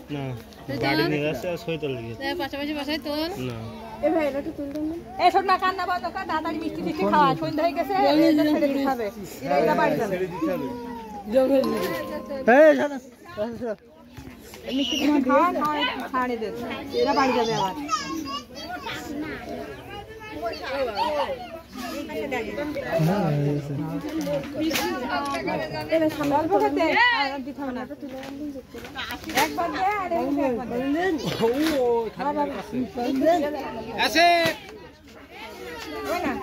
না গাড়ি নিয়ে যাচ্ছে আর সই তোল গিয়ে পাশাপাশি বাসায় তোল না এ ভাই এটা তো তুল দাও না এই শোন না কান্না বন্ধ কর দাদারি মিষ্টি মিষ্টি খাওয়া সন্ধ্যা হয়ে গেছে এটা ছেড়ে দিতে হবে এরা বাড়ি যাবে ছেড়ে দিতে হবে জঙ্গল এই শালা মিষ্টি মিষ্টি খাওয়া ছাড়ে দে এরা বাড়ি যাবে আবার এরা সামনে বলতে আর দিতে হবে না একবার দে আর একবার ও খাবার আছে ওই না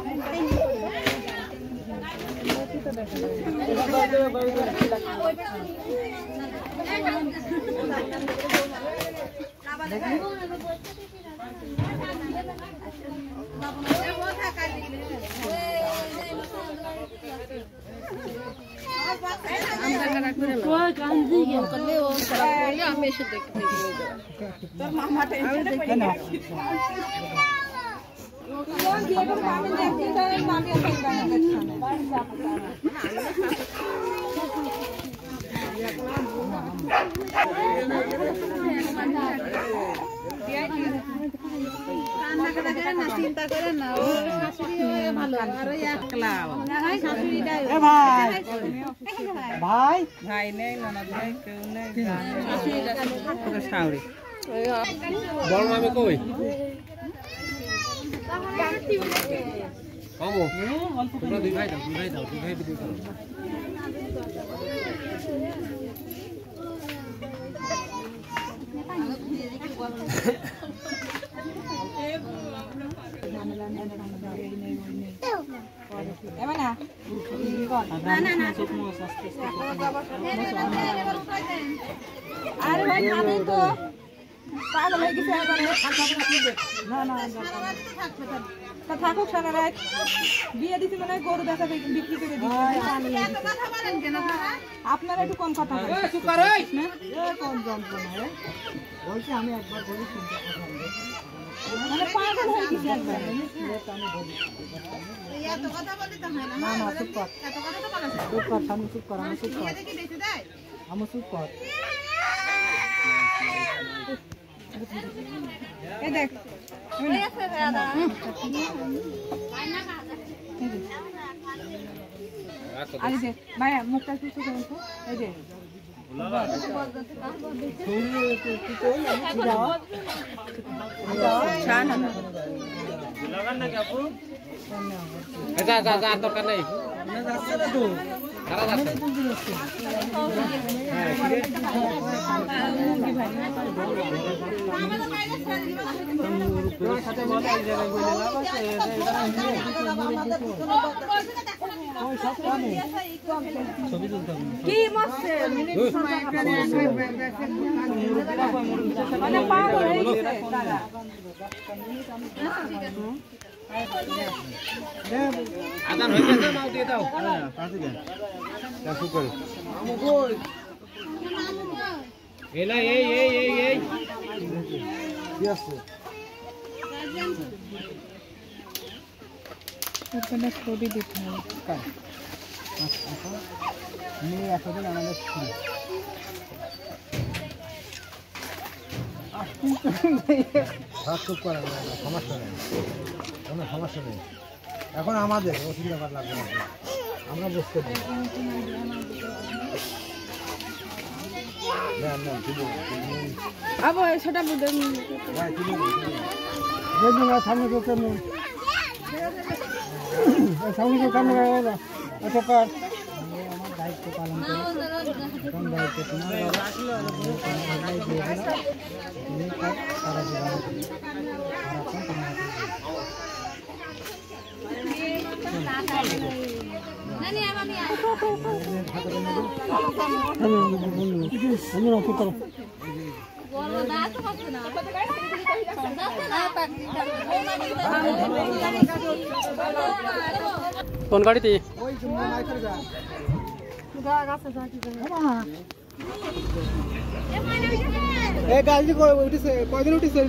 আমি এসে দেখতে তোর মামা চিন্তা করে না ও শাশুড়ি ভালো আর একলা ভাই ভাই নেই ননদ নেই কেউ নেই শাশুড়ি বড় মামি কই কামো তোমরা দুই ভাই দাও ভিডিও করো আরে ভাই খাবেন তো পাগল হয়ে গেছে না থাকুক সারা রাত বিয়ে দিতে মনে হয় গরু দেখা বিক্রি করে দিচ্ছে আপনারা একটু কম কথা কম যন্ত্রণা বলছি আমি একবার বলি মানে পাগল হয়ে গেছে একবার না না চুপ কর আমি চুপ কর আমি চুপ কর এই দেখ আরে দে ভাইয়া মুখটা কিছু করুন তো এই দে লাগান নাকি আপু যা দরকার নেই যাচ্ছে না তো খারাপ আছে কি মাসে মিনিট সময় মানে পাগল হয়ে গেছে দাদা আদান হয়ে গেছে নাও দিয়ে দাও কাছে দেন কাছে করে আমু কই এলা এই কি আছে ওখানে ছবি দিতে হবে মেয়ে এতদিন আমাদের ছিল খুব করা সমস্যা নেই কোনো সমস্যা নেই এখন আমাদের অসুবিধা লাগবে না আমরা বুঝতে পারি আবো সেটা বুঝেন সামনে তো কেমন সামনে তো কেমন অতকার আমার দায়িত্ব পালন করে কোন দায়িত্ব তোমার সারা জীবন কোন গাড়িতে গাড়ি উঠেছে কয়দিন উঠেছে